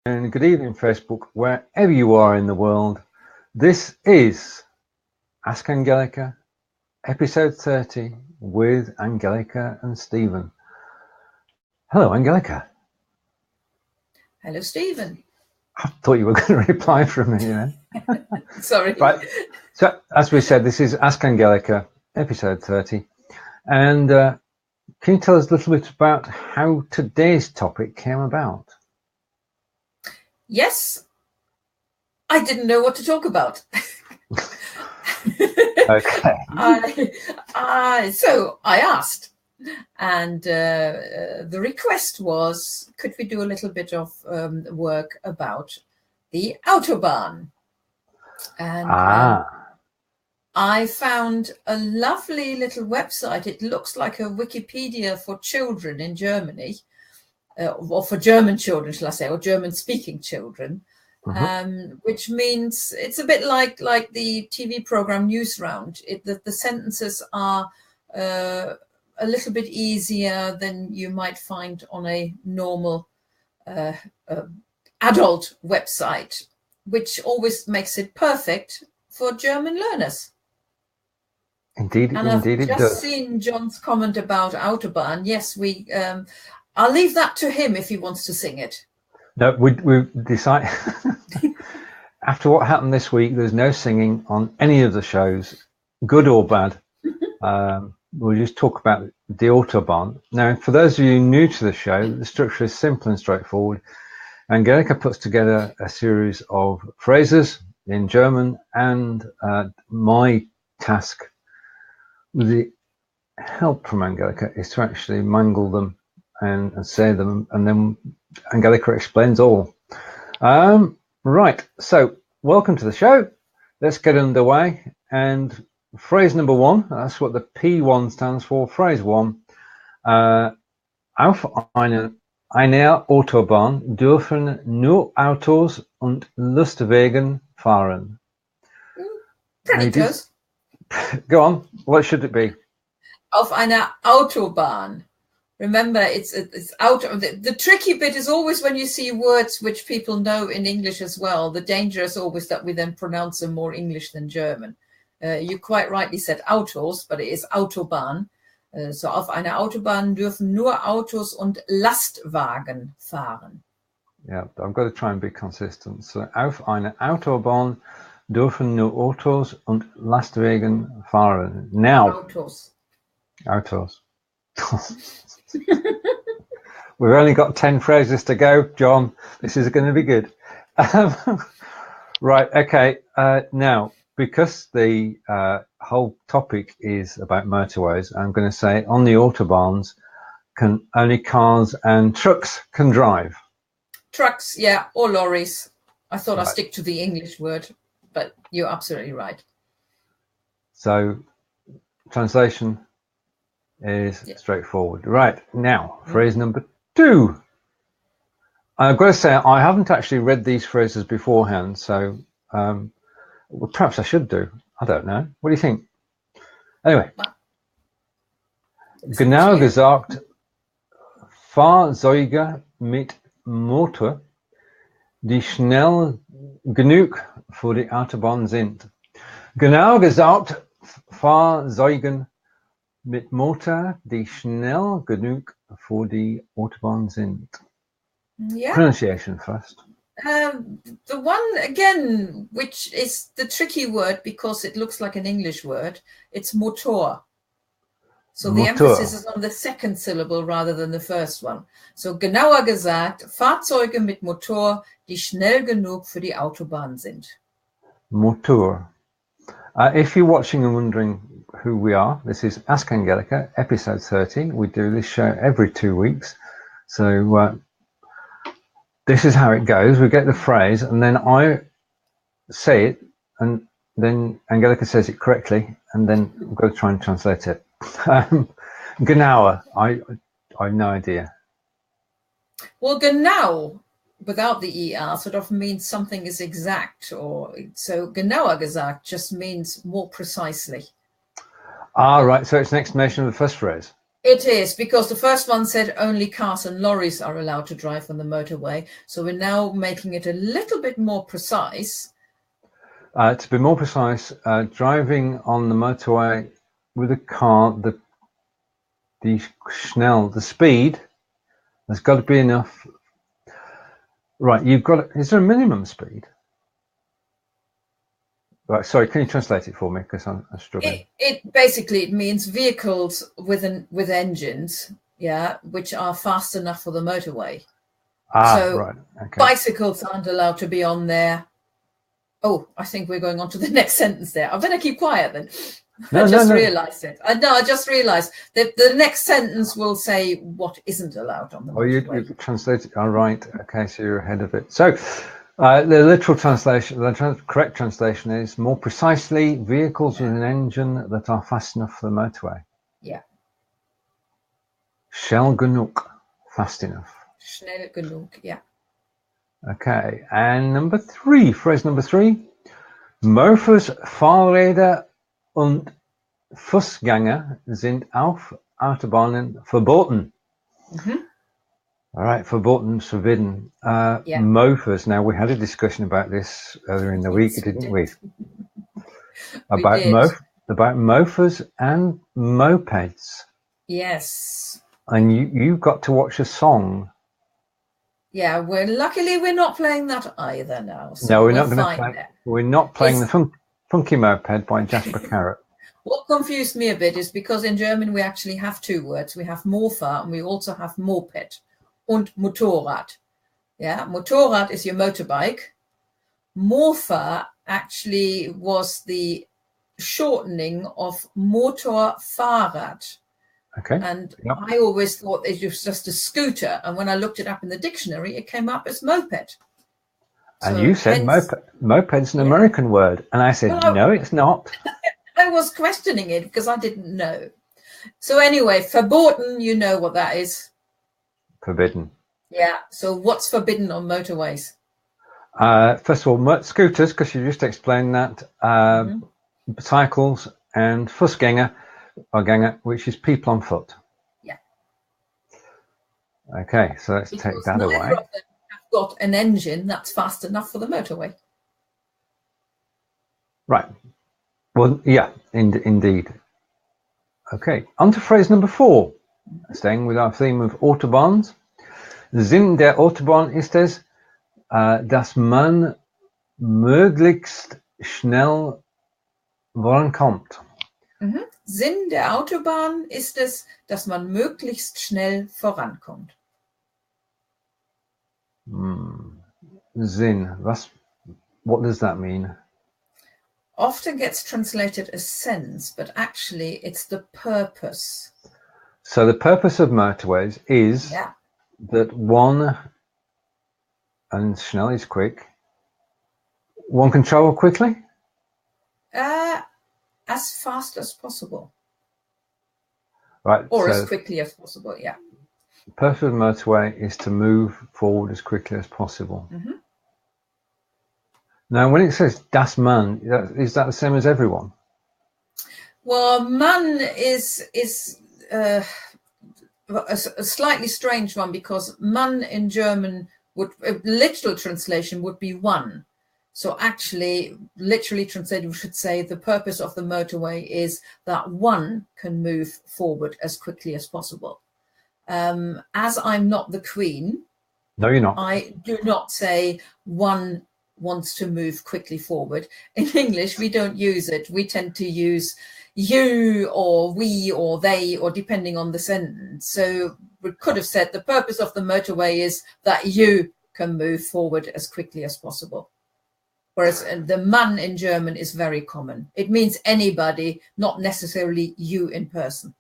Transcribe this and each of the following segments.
and good evening, Facebook, wherever you are in the world. This is Ask Angelika, episode 30, with Angelika and Stephen. Hello, Angelika. Hello, Stephen. I thought you were going to reply from me, you know. Sorry. Right. So, as we said, this is Ask Angelika, episode 30. And can you tell us a little bit about how today's topic came about? Yes. I didn't know what to talk about. Okay. So I asked, and the request was, could we do a little bit of work about the Autobahn? And I found a lovely little website. It looks like a Wikipedia for children in Germany, or for German children, shall I say, or German-speaking children. Which means it's a bit like the TV program News Round. The sentences are a little bit easier than you might find on a normal adult website, which always makes it perfect for German learners. Indeed, and indeed, I've just seen John's comment about Autobahn. Yes, I'll leave that to him if he wants to sing it. No, we decide after what happened this week, there's no singing on any of the shows, good or bad. We'll just talk about the Autobahn. Now, for those of you new to the show, the structure is simple and straightforward. Angelika puts together a series of phrases in German, and my task, with the help from Angelika, is to actually mangle them and say them, and then Angelika explains all. Right, so welcome to the show. Let's get underway. And phrase number one, that's what the P1 stands for. Phrase one, auf einer Autobahn dürfen nur Autos und Lastwagen fahren. Pretty close. Go on, what should it be? Auf einer Autobahn. Remember, it's out. The tricky bit is always when you see words which people know in English as well. The danger is always that we then pronounce them more English than German. You quite rightly said Autos, but it is Autobahn. So auf einer Autobahn dürfen nur Autos und Lastwagen fahren. Yeah, I've got to try and be consistent. So auf einer Autobahn dürfen nur Autos und Lastwagen fahren. Now. Autos. We've only got 10 phrases to go, John. This is going to be good. Right, okay. Now, because the whole topic is about motorways, I'm going to say on the Autobahns, only cars and trucks can drive. Trucks, yeah, or lorries. I thought I'd stick to the English word, but you're absolutely right. So, translation is straightforward. Right, now, phrase number two. I've got to say, I haven't actually read these phrases beforehand, so well, perhaps I should do. I don't know. What do you think? Anyway. Genauer gesagt, Fahrzeuge mit Motor, die schnell genug für die Autobahn sind. Genauer gesagt, Fahrzeuge mit Motor, die schnell genug für die Autobahn sind. Yeah. Pronunciation first. The one, again, which is the tricky word because it looks like an English word, it's motor. So the emphasis is on the second syllable rather than the first one. So genauer gesagt, Fahrzeuge mit Motor, die schnell genug für die Autobahn sind. Motor. If you're watching and wondering who we are, this is Ask Angelika, episode 30. We do this show every 2 weeks. So this is how it goes. We get the phrase and then I say it and then Angelika says it correctly and then we've got to try and translate it. Genauer, I have no idea. Well, genau, without the ER, sort of means something is exact, or so genauer gesagt just means more precisely. Ah, right. So it's an explanation of the first phrase. It is, because the first one said only cars and lorries are allowed to drive on the motorway. So we're now making it a little bit more precise. To be more precise, driving on the motorway with a car, the schnell, the speed, has got to be enough. Right, is there a minimum speed? Right, sorry, can you translate it for me? Because I'm struggling. It basically means vehicles with engines, which are fast enough for the motorway. So right. Okay. Bicycles aren't allowed to be on there. Oh, I think we're going on to the next sentence there. I better keep quiet then. I just realised it. I just realised that the next sentence will say what isn't allowed on the motorway. You translated. All right. Okay, so you're ahead of it. So the literal translation, the correct translation is more precisely vehicles with an engine that are fast enough for the motorway. Yeah. Schnell genug, fast enough. Schnell genug, yeah. Okay, and phrase number 3. Mofas, Fahrräder und Fußgänger sind auf Autobahnen verboten. All right, verboten, forbidden. Mofas. Now, we had a discussion about this earlier in the week, didn't we? About mofas and mopeds. Yes. And you got to watch a song. Yeah, luckily we're not playing that either now. So no, we're not going to play. We're not playing the Funky Moped by Jasper Carrot. What confused me a bit is because in German we actually have 2 words. We have Mofa and we also have Moped und Motorrad. Yeah, Motorrad is your motorbike. Mofa actually was the shortening of Motorfahrrad. Okay. And I always thought it was just a scooter. And when I looked it up in the dictionary, it came up as moped. And so you said moped's an American word. And I said, no, it's not. I was questioning it because I didn't know. So anyway, verboten, you know what that is. Forbidden. Yeah. So what's forbidden on motorways? First of all, scooters, because you just explained that. Cycles and Fußgänger, which is people on foot. Yeah. Okay, so let's take that away. Neither of them have got an engine that's fast enough for the motorway. Right. Well, yeah, indeed. Okay, on to phrase number 4. Staying with our theme of Autobahns. Sinn der Autobahn ist es, dass man möglichst schnell vorankommt. Sinn der Autobahn ist es, dass man möglichst schnell vorankommt. Sinn, what does that mean? Often gets translated as sense, but actually it's the purpose. So the purpose of motorways is that one, and schnell is quick, one can travel quickly? As fast as possible. Right. Or as quickly as possible, yeah. The purpose of the motorway is to move forward as quickly as possible. Now, when it says das man, is that the same as everyone? Well, man is a slightly strange one, because man in German would, literal translation would be one. So actually, literally translated, we should say the purpose of the motorway is that one can move forward as quickly as possible. As I'm not the Queen, no, you're not. I do not say one wants to move quickly forward. In English, we don't use it. We tend to use you or we or they, or depending on the sentence. So we could have said the purpose of the motorway is that you can move forward as quickly as possible. Whereas the man in German is very common. It means anybody, not necessarily you in person.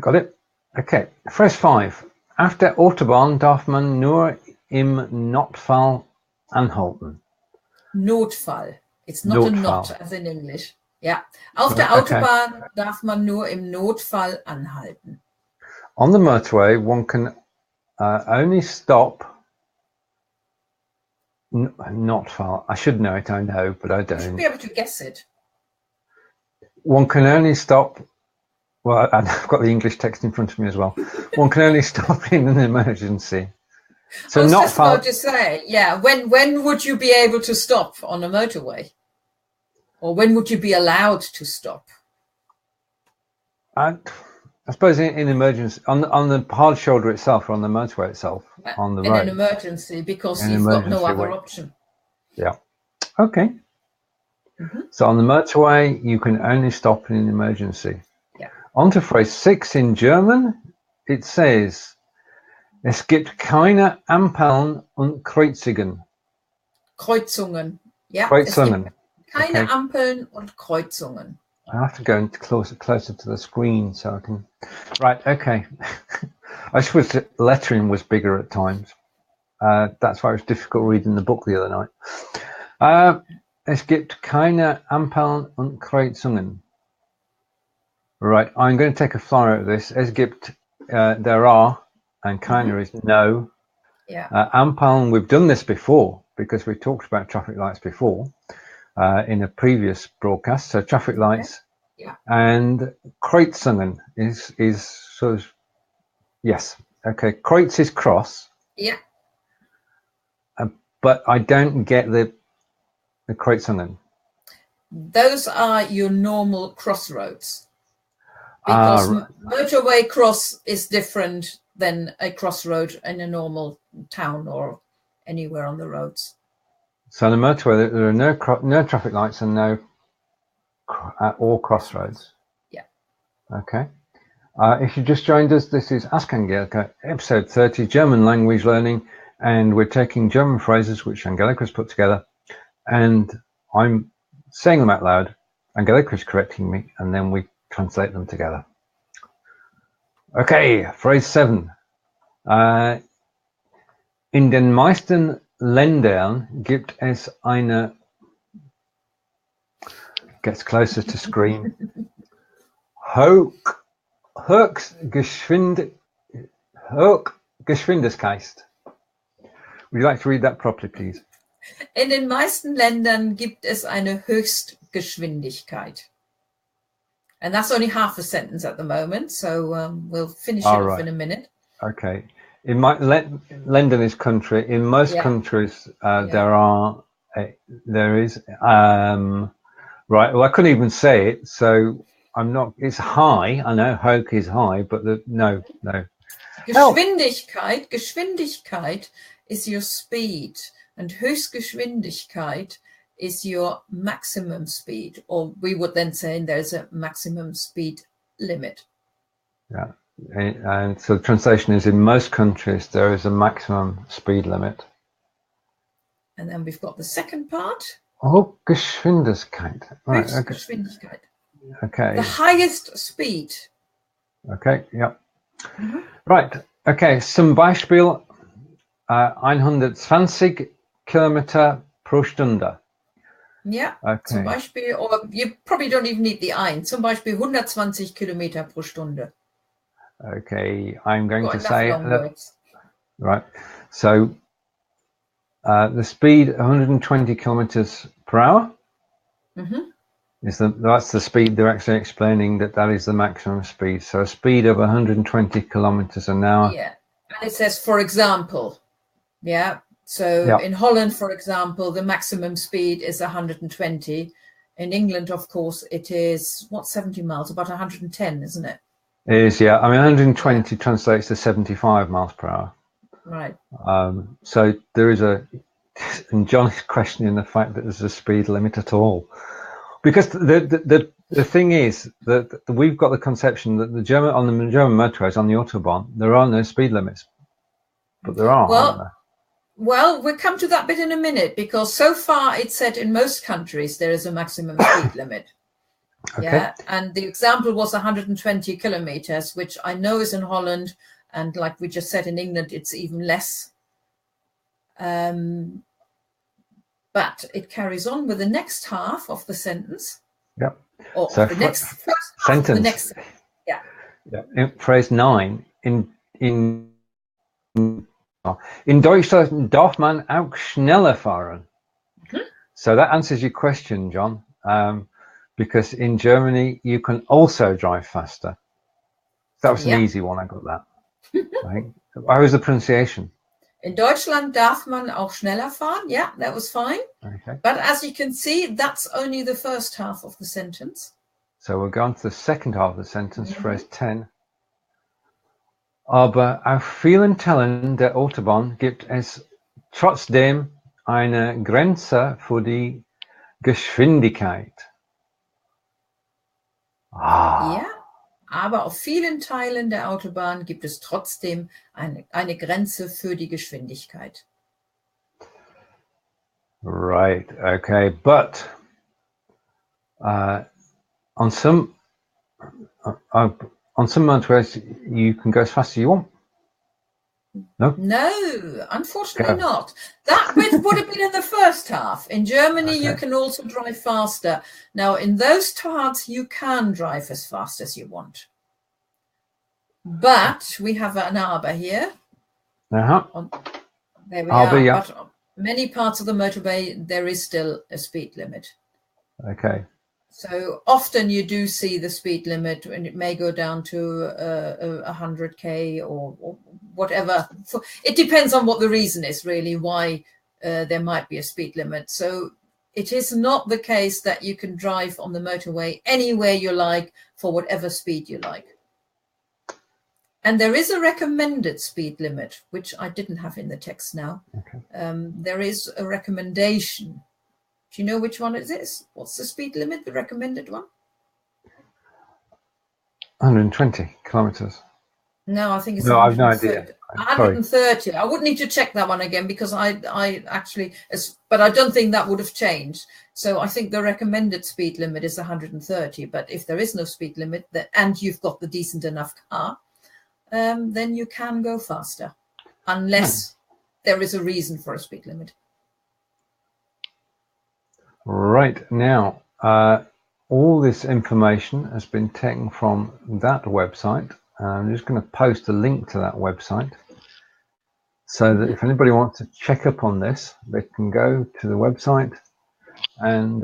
Got it. Okay. Phrase 5. Auf der Autobahn darf man nur im Notfall anhalten. Notfall. It's not Notfall. A not as in English. Yeah. Auf der Autobahn darf man nur im Notfall anhalten. On the motorway, one can only stop. Notfall. I should know it, I know, but I don't. You should be able to guess it. One can only stop Well, I've got the English text in front of me as well. One can only stop in an emergency. So I was not just about to say, yeah, when would you be able to stop on a motorway? Or when would you be allowed to stop? I suppose in emergency, on the hard shoulder itself, or on the motorway itself, on the in road. an emergency, because In you've got no emergency other way. option. Yeah. Okay. So on the motorway, you can only stop in an emergency. Yeah. On to phrase 6 in German. It says, es gibt keine Ampeln und Kreuzungen. Kreuzungen. Ja, Kreuzungen. es gibt keine Ampeln und Kreuzungen. I have to go closer to the screen so I can. Right. Okay. I suppose the lettering was bigger at times. That's why it was difficult reading the book the other night. Es gibt keine Ampeln und Kreuzungen. Right. I'm going to take a flyer out of this. Es gibt, there are, and keine is no. Yeah. Ampeln, we've done this before because we talked about traffic lights before in a previous broadcast. So traffic lights. Yeah. And Kreuzungen is sort of, yes. Okay. Kreuz is cross. Yeah. But I don't get the Kreuzungen. Those are your normal crossroads. Because motorway cross is different than a crossroad in a normal town or anywhere on the roads. So on the motorway, there are no traffic lights and no or crossroads. Yeah. Okay. If you just joined us, this is Ask Angelika, episode 30, German language learning, and we're taking German phrases which Angelika's put together, and I'm saying them out loud. Angelika's correcting me, and then we translate them together. Okay, phrase 7. In den meisten Ländern gibt es eine, gets closer to screen, Hochgeschwindigkeit. Would you like to read that properly, please? In den meisten Ländern gibt es eine Höchstgeschwindigkeit. And that's only half a sentence at the moment, so we'll finish it off in a minute. Okay. In my London is country. In most countries, there is. Right. Well, I couldn't even say it, so I'm not. It's high. I know Hoch is high, but no. Geschwindigkeit is your speed, and Höchstgeschwindigkeit is your maximum speed, or we would then say there's a maximum speed limit. Yeah. And so the translation is, in most countries there is a maximum speed limit. And then we've got the second part. Hochgeschwindigkeit. Right. Höchstgeschwindigkeit. Okay. The highest speed. Okay. Yep. Right. Okay. Zum Beispiel 120 Kilometer pro Stunde. Yeah. Okay. Zum Beispiel, or you probably don't even need the ein. Zum Beispiel 120 Kilometer pro Stunde. Okay, I'm going to say right. So the speed 120 kilometers per hour. That's the speed. They're actually explaining that is the maximum speed. So a speed of 120 kilometers an hour. Yeah, and it says, for example. Yeah. So in Holland, for example, the maximum speed is 120. In England, of course, it is 70 miles, about 110, isn't it? It is, yeah. I mean, 120 translates to 75 miles per hour. Right. So there is and John is questioning the fact that there's a speed limit at all, because the thing is that we've got the conception that on the German motorways, on the Autobahn, there are no speed limits, but there are. Aren't there? Well, we'll come to that bit in a minute, because so far it's said in most countries there is a maximum speed limit. Okay. Yeah, and the example was 120 kilometers, which I know is in Holland, and like we just said, in England it's even less. But it carries on with the next half of the sentence. Yep. Or so the next sentence. The next, yeah. In phrase 9, in Deutschland darf man auch schneller fahren. So that answers your question, John. Because in Germany you can also drive faster. That was an easy one. I got that. Right. How was the pronunciation? In Deutschland darf man auch schneller fahren. Yeah, that was fine. Okay. But as you can see, that's only the first half of the sentence. So we're going to the second half of the sentence, phrase 10. Aber auf vielen Teilen der Autobahn gibt es trotzdem eine Grenze für die Geschwindigkeit. Ja, aber auf vielen Teilen der Autobahn gibt es trotzdem eine Grenze für die Geschwindigkeit. Right, okay, but on some motorways you can go as fast as you want. No? No, unfortunately not. That would have been in the first half. In Germany, you can also drive faster. Now, in those parts, you can drive as fast as you want. But we have an aber here. There we are. Yeah. But on many parts of the motorway, there is still a speed limit. Okay. So often you do see the speed limit, and it may go down to 100k or whatever. It depends on what the reason is, really, why there might be a speed limit. So it is not the case that you can drive on the motorway anywhere you like for whatever speed you like. And there is a recommended speed limit, which I didn't have in the text now. Okay. There is a recommendation. Do you know which one it is? What's the speed limit, the recommended one? 120 kilometers. No, I think it's no, I've no idea. 130. I would need to check that one again because I actually, but I don't think that would have changed. So I think the recommended speed limit is 130. But if there is no speed limit and you've got the decent enough car, then you can go faster, unless there is a reason for a speed limit. Right, now, all this information has been taken from that website. I'm just going to post a link to that website so that if anybody wants to check up on this, they can go to the website and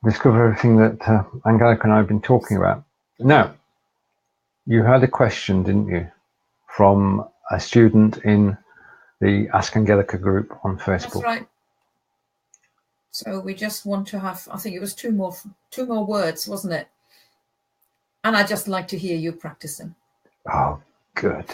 discover everything that Angelika and I have been talking about. Now, you had a question, didn't you, from a student in the Ask Angelika group on Facebook? That's right. So we just want to have, I think it was two more words, wasn't it? And I'd just like to hear you practice them. Oh, good.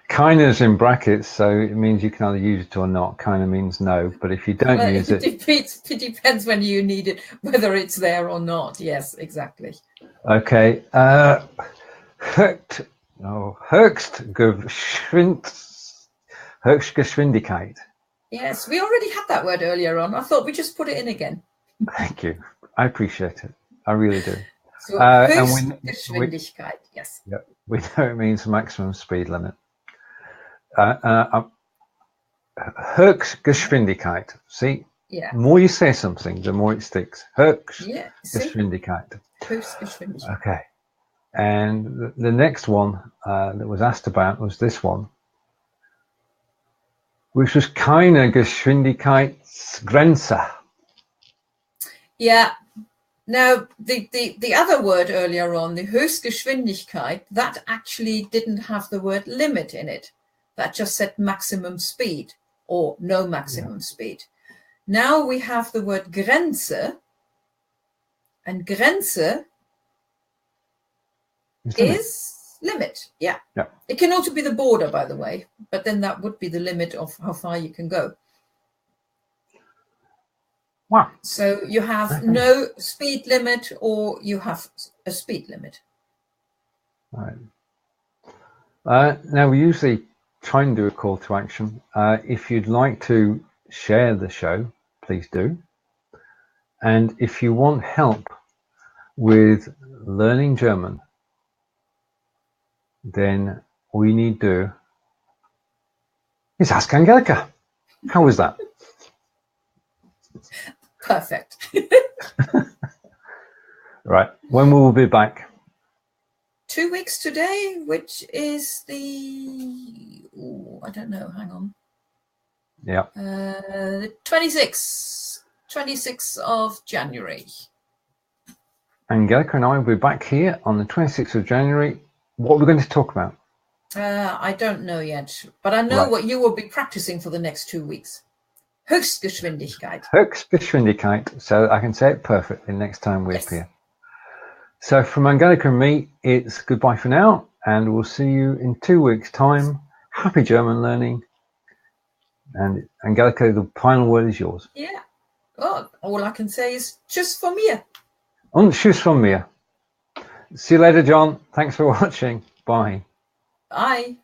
Keine is in brackets, so it means you can either use it or not. Keine means no, but if you don't use it... It depends when you need it, whether it's there or not. Yes, exactly. Okay. Höchstgeschwindigkeit. Yes, we already had that word earlier on. I thought we just put it in again. Thank you. I appreciate it. I really do. So, Höchstgeschwindigkeit, yes. Yeah, we know it means maximum speed limit. Höchstgeschwindigkeit. See, the more you say something, the more it sticks. Höchstgeschwindigkeit. Höchstgeschwindigkeit. Okay. And the next one that was asked about was this one, which was keine Geschwindigkeitsgrenze. Yeah. Now, the other word earlier on, the Höchstgeschwindigkeit, that actually didn't have the word limit in it. That just said maximum speed or no maximum speed. Now we have the word Grenze, and Grenze is limit. Yeah. It can also be the border, by the way, but then that would be the limit of how far you can go. Wow. So you have no speed limit or you have a speed limit. Right. Now we usually try and do a call to action. If you'd like to share the show, please do. And if you want help with learning German, then all you need to do is ask Angelika. How was that? Perfect. Right. When will we be back? 2 weeks today, which is I don't know, hang on. Yeah. The 26th of January. Angelika and I will be back here on the 26th of January what we're going to talk about? I don't know yet, but I know what you will be practicing for the next 2 weeks. Höchstgeschwindigkeit. Höchstgeschwindigkeit. So I can say it perfectly next time we appear. So from Angelika and me, it's goodbye for now, and we'll see you in 2 weeks' time. Happy German learning. And Angelika, the final word is yours. Yeah. Well, all I can say is tschüss von mir. Und tschüss von mir. See you later, John. Thanks for watching. Bye. Bye.